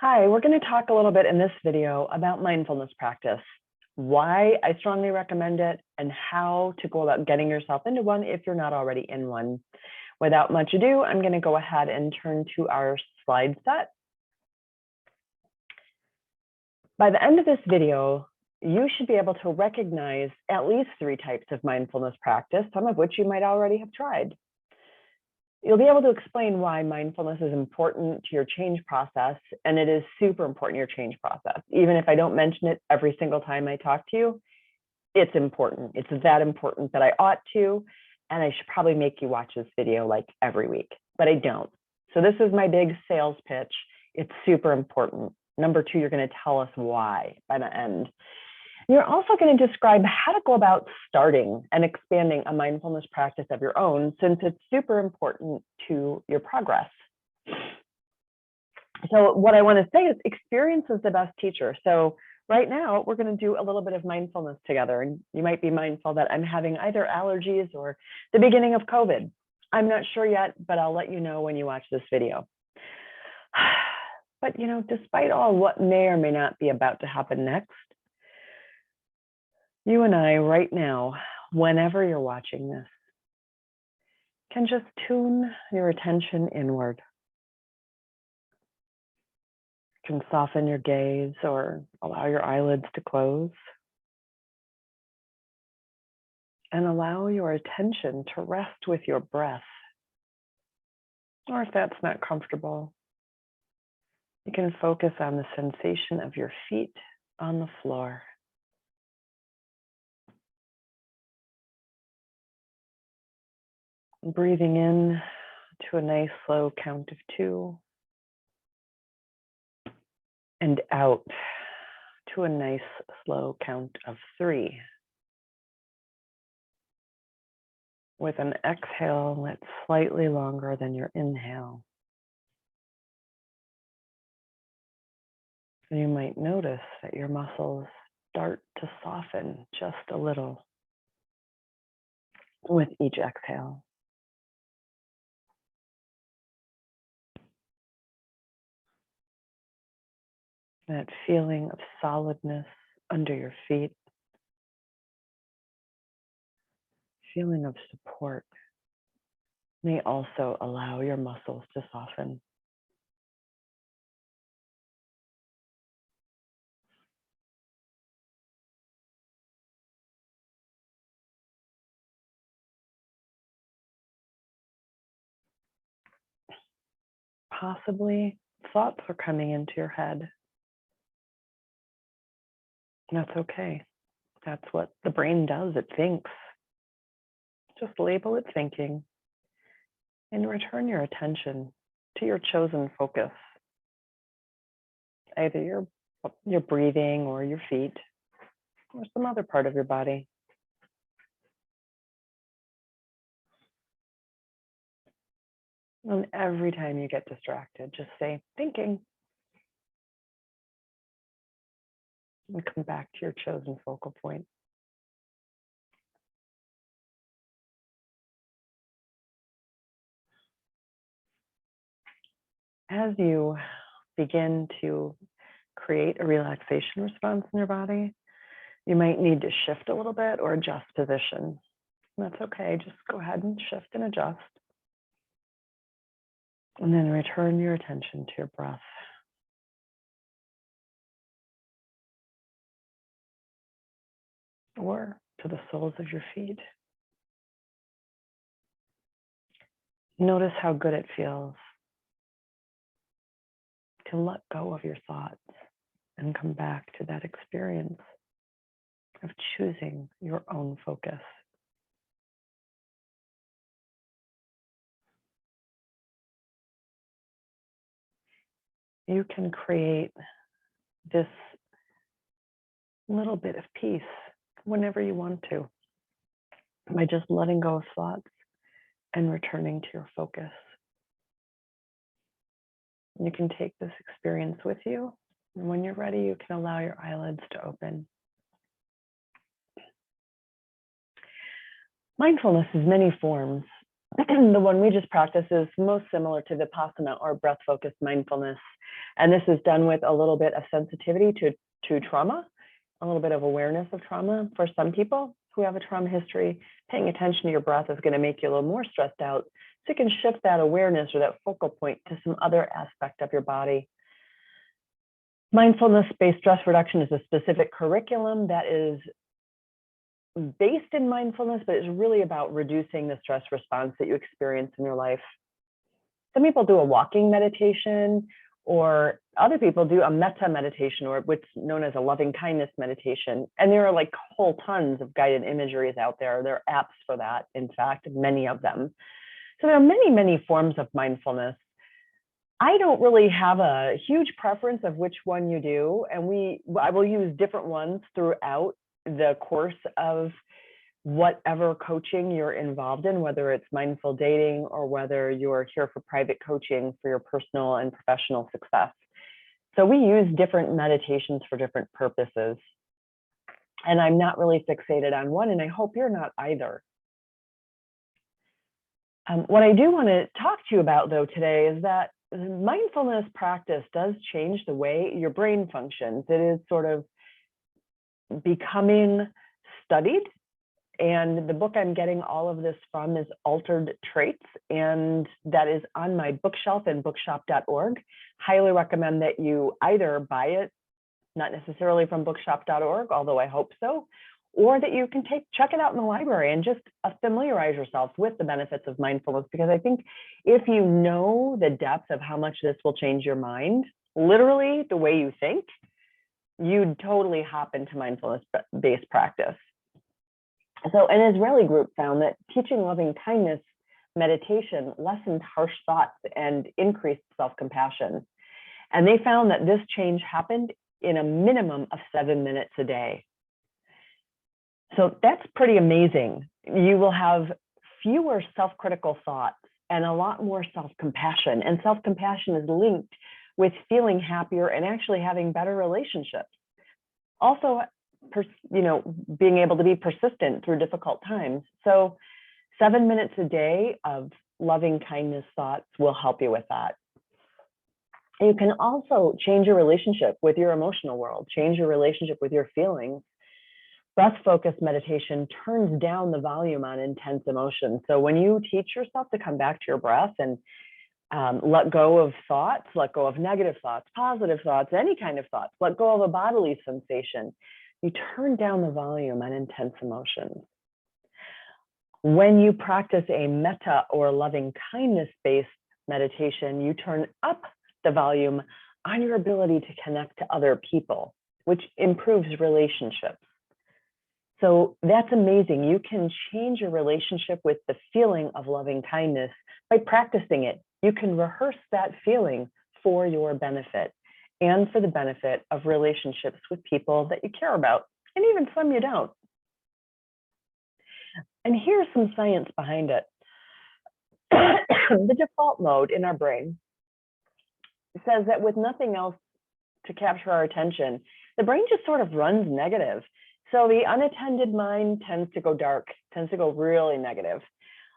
Hi, we're going to talk a little bit in this video about mindfulness practice, why I strongly recommend it, and how to go about getting yourself into one if you're not already in one. Without much ado, I'm going to go ahead and turn to our slide set. By the end of this video, you should be able to recognize at least 3 types of mindfulness practice, some of which you might already have tried. You'll be able to explain why mindfulness is important to your change process, and it is super important to your change process. Even if I don't mention it every single time I talk to you, it's important. It's that important that I ought to, and I should probably make you watch this video like every week, but I don't. So this is my big sales pitch. It's super important. Number 2, you're going to tell us why by the end. You're also going to describe how to go about starting and expanding a mindfulness practice of your own, since it's super important to your progress. So what I want to say is experience is the best teacher. So right now, we're going to do a little bit of mindfulness together. And you might be mindful that I'm having either allergies or the beginning of COVID. I'm not sure yet, but I'll let you know when you watch this video. But, despite all what may or may not be about to happen next, you and I right now, whenever you're watching this, can just tune your attention inward. You can soften your gaze or allow your eyelids to close. And allow your attention to rest with your breath. Or if that's not comfortable, you can focus on the sensation of your feet on the floor. Breathing in to a nice slow count of 2. And out to a nice slow count of 3. With an exhale that's slightly longer than your inhale. You might notice that your muscles start to soften just a little with each exhale. That feeling of solidness under your feet, feeling of support, may also allow your muscles to soften. Possibly thoughts are coming into your head. That's okay. That's what the brain does. It thinks. Just label it thinking and return your attention to your chosen focus. Either your breathing or your feet or some other part of your body. And every time you get distracted, just say thinking. And come back to your chosen focal point. As you begin to create a relaxation response in your body, you might need to shift a little bit or adjust position. That's okay. Just go ahead and shift and adjust. And then return your attention to your breath. Or to the soles of your feet. Notice how good it feels to let go of your thoughts and come back to that experience of choosing your own focus. You can create this little bit of peace whenever you want to by just letting go of thoughts and returning to your focus. You can take this experience with you, and when you're ready, you can allow your eyelids to open. Mindfulness is many forms. The one we just practiced is most similar to Vipassana or breath-focused mindfulness. And this is done with a little bit of sensitivity to trauma, a little bit of awareness of trauma. For some people who have a trauma history, paying attention to your breath is going to make you a little more stressed out. So you can shift that awareness or that focal point to some other aspect of your body. Mindfulness-based stress reduction is a specific curriculum that is based in mindfulness, but it's really about reducing the stress response that you experience in your life. Some people do a walking meditation, or other people do a metta meditation, or what's known as a loving kindness meditation. And there are like whole tons of guided imageries out there. There are apps for that, in fact, many of them. So there are many, many forms of mindfulness. I don't really have a huge preference of which one you do, and I will use different ones throughout the course of whatever coaching you're involved in, whether it's mindful dating or whether you're here for private coaching for your personal and professional success. So we use different meditations for different purposes. And I'm not really fixated on one, and I hope you're not either. What I do want to talk to you about, though, today is that mindfulness practice does change the way your brain functions. It is sort of becoming studied. And the book I'm getting all of this from is Altered Traits, and that is on my bookshelf in bookshop.org. Highly recommend that you either buy it, not necessarily from bookshop.org, although I hope so, or that you can check it out in the library and just familiarize yourself with the benefits of mindfulness. Because I think if you know the depth of how much this will change your mind, literally the way you think, you'd totally hop into mindfulness-based practice. So an Israeli group found that teaching loving kindness meditation lessened harsh thoughts and increased self-compassion. And they found that this change happened in a minimum of 7 minutes a day. So that's pretty amazing. You will have fewer self-critical thoughts and a lot more self-compassion. And self-compassion is linked with feeling happier and actually having better relationships. Also, being able to be persistent through difficult times. So 7 minutes a day of loving kindness thoughts will help you with that. You can also change your relationship with your emotional world, change your relationship with your feelings. Breath-focused meditation turns down the volume on intense emotions. So when you teach yourself to come back to your breath and let go of thoughts, let go of negative thoughts, positive thoughts, any kind of thoughts, let go of a bodily sensation, you turn down the volume on intense emotions. When you practice a metta or loving kindness-based meditation, you turn up the volume on your ability to connect to other people, which improves relationships. So that's amazing. You can change your relationship with the feeling of loving kindness by practicing it. You can rehearse that feeling for your benefit and for the benefit of relationships with people that you care about, and even some you don't. And here's some science behind it. The default mode in our brain says that with nothing else to capture our attention, the brain just sort of runs negative. So the unattended mind tends to go dark, tends to go really negative.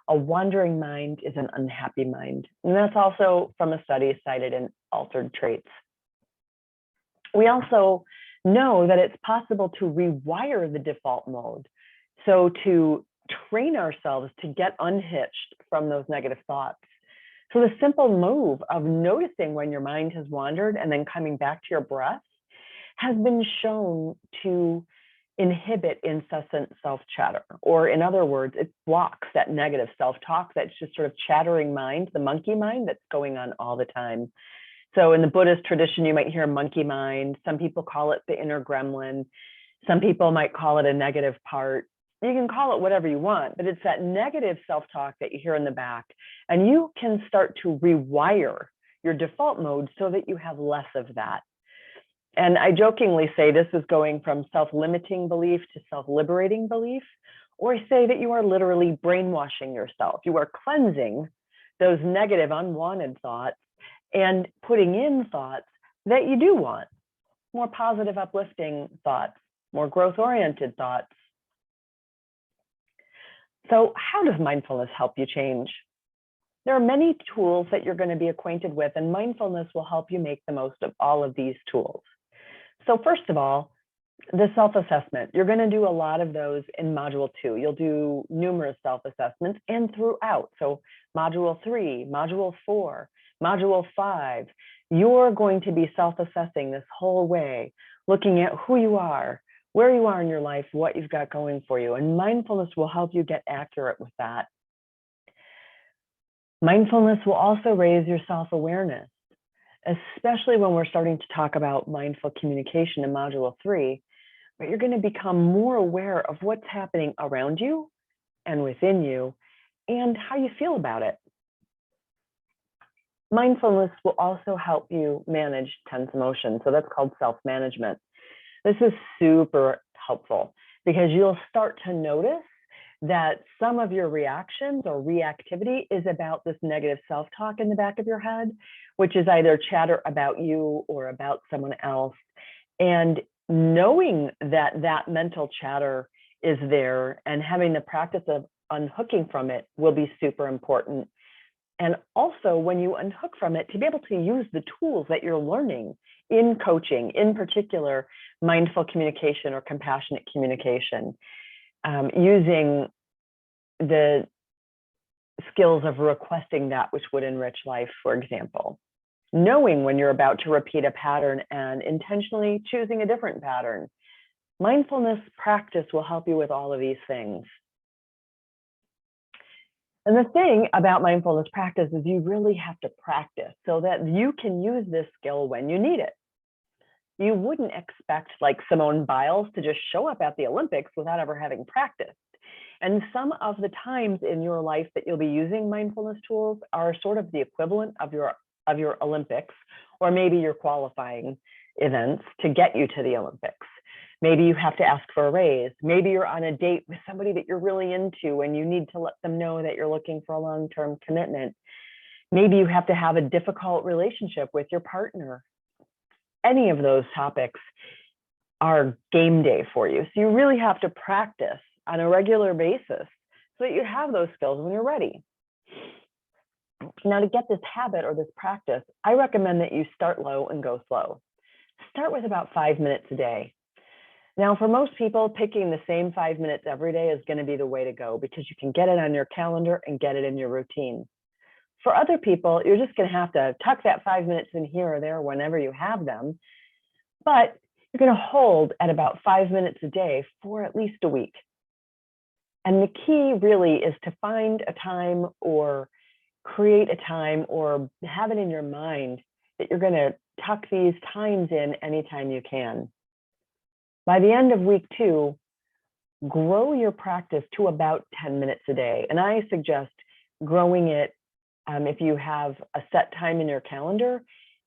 A wandering mind is an unhappy mind. And that's also from a study cited in Altered Traits. We also know that it's possible to rewire the default mode. So to train ourselves to get unhitched from those negative thoughts. So the simple move of noticing when your mind has wandered and then coming back to your breath has been shown to inhibit incessant self-chatter, or in other words, it blocks that negative self-talk, that's just sort of chattering mind, the monkey mind that's going on all the time. So in the Buddhist tradition, you might hear monkey mind. Some people call it the inner gremlin. Some people might call it a negative part. You can call it whatever you want, but it's that negative self-talk that you hear in the back. And you can start to rewire your default mode so that you have less of that. And I jokingly say this is going from self-limiting belief to self-liberating belief, or I say that you are literally brainwashing yourself. You are cleansing those negative, unwanted thoughts and putting in thoughts that you do want, more positive, uplifting thoughts, more growth-oriented thoughts. So how does mindfulness help you change? There are many tools that you're going to be acquainted with, and mindfulness will help you make the most of all of these tools. So first of all, the self-assessment. You're going to do a lot of those in Module 2. You'll do numerous self-assessments and throughout. So Module 3, Module 4, Module 5, you're going to be self-assessing this whole way, looking at who you are, where you are in your life, what you've got going for you. And mindfulness will help you get accurate with that. Mindfulness will also raise your self-awareness, especially when we're starting to talk about mindful communication in Module 3, but you're going to become more aware of what's happening around you and within you and how you feel about it. Mindfulness will also help you manage tense emotions. So that's called self-management. This is super helpful because you'll start to notice that some of your reactions or reactivity is about this negative self-talk in the back of your head, which is either chatter about you or about someone else. And knowing that that mental chatter is there and having the practice of unhooking from it will be super important. And also when you unhook from it, to be able to use the tools that you're learning in coaching, in particular, mindful communication or compassionate communication, using the skills of requesting that which would enrich life, for example. Knowing when you're about to repeat a pattern and intentionally choosing a different pattern. Mindfulness practice will help you with all of these things. And the thing about mindfulness practice is you really have to practice so that you can use this skill when you need it. You wouldn't expect like Simone Biles to just show up at the Olympics without ever having practiced. And some of the times in your life that you'll be using mindfulness tools are sort of the equivalent of your Olympics, or maybe your qualifying events to get you to the Olympics. Maybe you have to ask for a raise. Maybe you're on a date with somebody that you're really into and you need to let them know that you're looking for a long-term commitment. Maybe you have to have a difficult relationship with your partner. Any of those topics are game day for you. So you really have to practice on a regular basis so that you have those skills when you're ready. Now, to get this habit or this practice, I recommend that you start low and go slow. Start with about 5 minutes a day. Now, for most people, picking the same 5 minutes every day is going to be the way to go because you can get it on your calendar and get it in your routine. For other people, you're just going to have to tuck that 5 minutes in here or there whenever you have them, but you're going to hold at about 5 minutes a day for at least a week. And the key really is to find a time or create a time or have it in your mind that you're going to tuck these times in anytime you can. By the end of week 2, grow your practice to about 10 minutes a day. And I suggest growing it, if you have a set time in your calendar,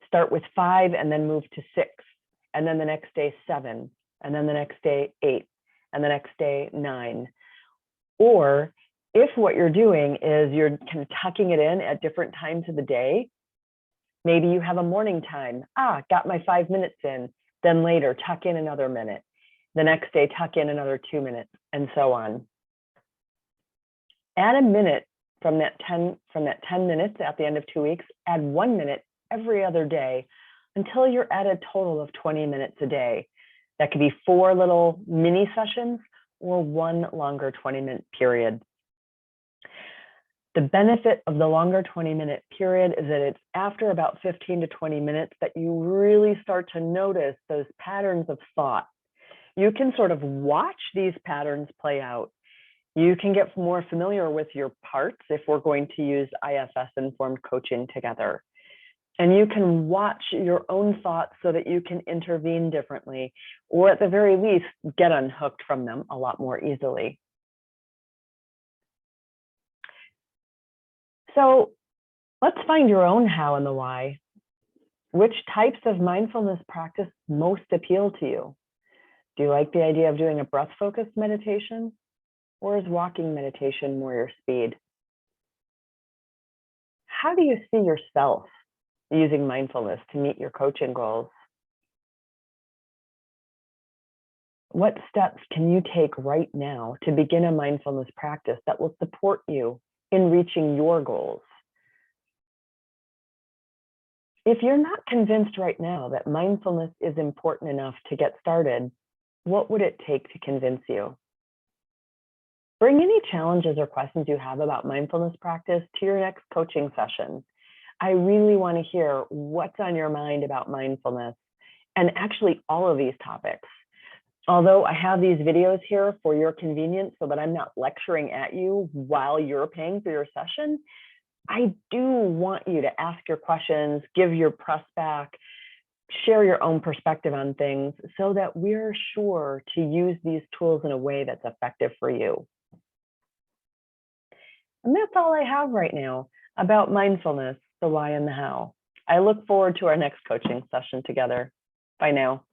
start with 5 and then move to 6. And then the next day, 7. And then the next day, 8. And the next day, 9. Or if what you're doing is you're kind of tucking it in at different times of the day, maybe you have a morning time. Got my 5 minutes in. Then later, tuck in another minute. The next day, tuck in another 2 minutes, and so on. Add a minute from that 10 minutes at the end of 2 weeks. Add 1 minute every other day until you're at a total of 20 minutes a day. That could be 4 little mini sessions or 1 longer 20-minute period. The benefit of the longer 20-minute period is that it's after about 15 to 20 minutes that you really start to notice those patterns of thought. You can sort of watch these patterns play out. You can get more familiar with your parts if we're going to use IFS-informed coaching together. And you can watch your own thoughts so that you can intervene differently, or at the very least, get unhooked from them a lot more easily. So let's find your own how and the why. Which types of mindfulness practice most appeal to you? Do you like the idea of doing a breath-focused meditation? Or is walking meditation more your speed? How do you see yourself using mindfulness to meet your coaching goals? What steps can you take right now to begin a mindfulness practice that will support you in reaching your goals? If you're not convinced right now that mindfulness is important enough to get started, what would it take to convince you? Bring any challenges or questions you have about mindfulness practice to your next coaching session. I really want to hear what's on your mind about mindfulness and actually all of these topics. Although I have these videos here for your convenience so that I'm not lecturing at you while you're paying for your session, I do want you to ask your questions, give your press back, share your own perspective on things so that we're sure to use these tools in a way that's effective for you. And that's all I have right now about mindfulness, the why and the how. I look forward to our next coaching session together. Bye now.